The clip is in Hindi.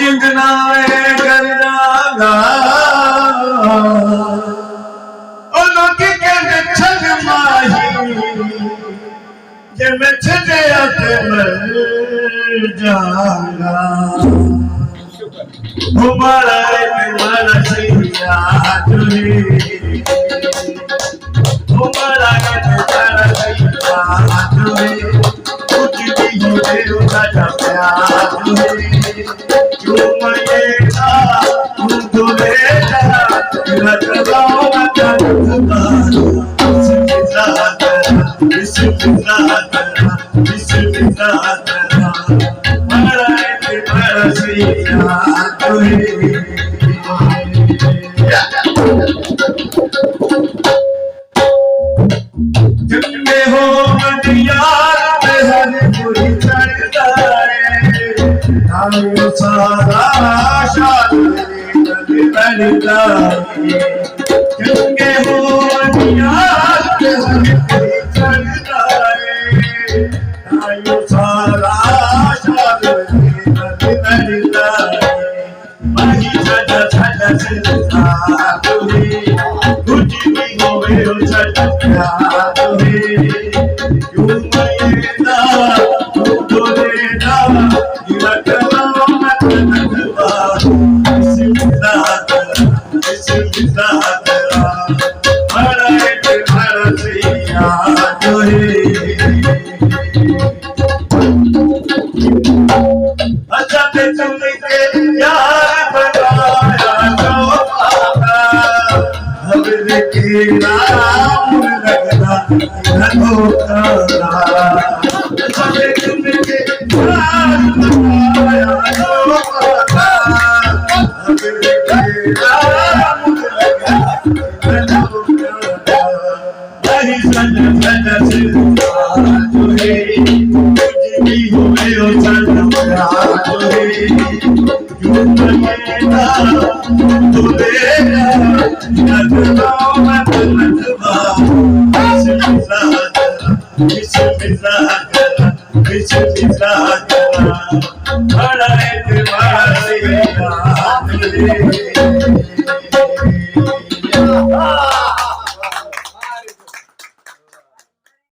इंदनावे कर जागा ओ लोग कहते छग माही जे मैं छजे आते मर जागा हमारा सैया तुझे हमारा सैया तुझे कुछ भी हो उसका प्यार तुझे क्यों मरेगा तू धुलेगा लगवाओ जिनमें हो यार में हर कोई चढ़ता है सारा शाद बढ़ता है जिनमें हो यार में हर कोई चढ़ता है सारा शाद बढ़ता है वही सजा सजा सजा तुझे कुछ भी होवे सजा तुझे क्यों मरेगा तू धुलेगा लगवा मत लगवा बिस्मिल्लाह बड़ा सैया तुझे अच्छा ते चुने के यार बनाया जो हमें के नाम लगना धोखा अच्छा ते चुने के यार बनाया जो हमें के नाम लगना धोखा नहीं सजा सजा से तुझे हो गयो चंद्रा तुझे क्यों मरेगा तू देगा लगवाओ मत लगवा बिस्मिल्लाह बड़ा सैया तुझे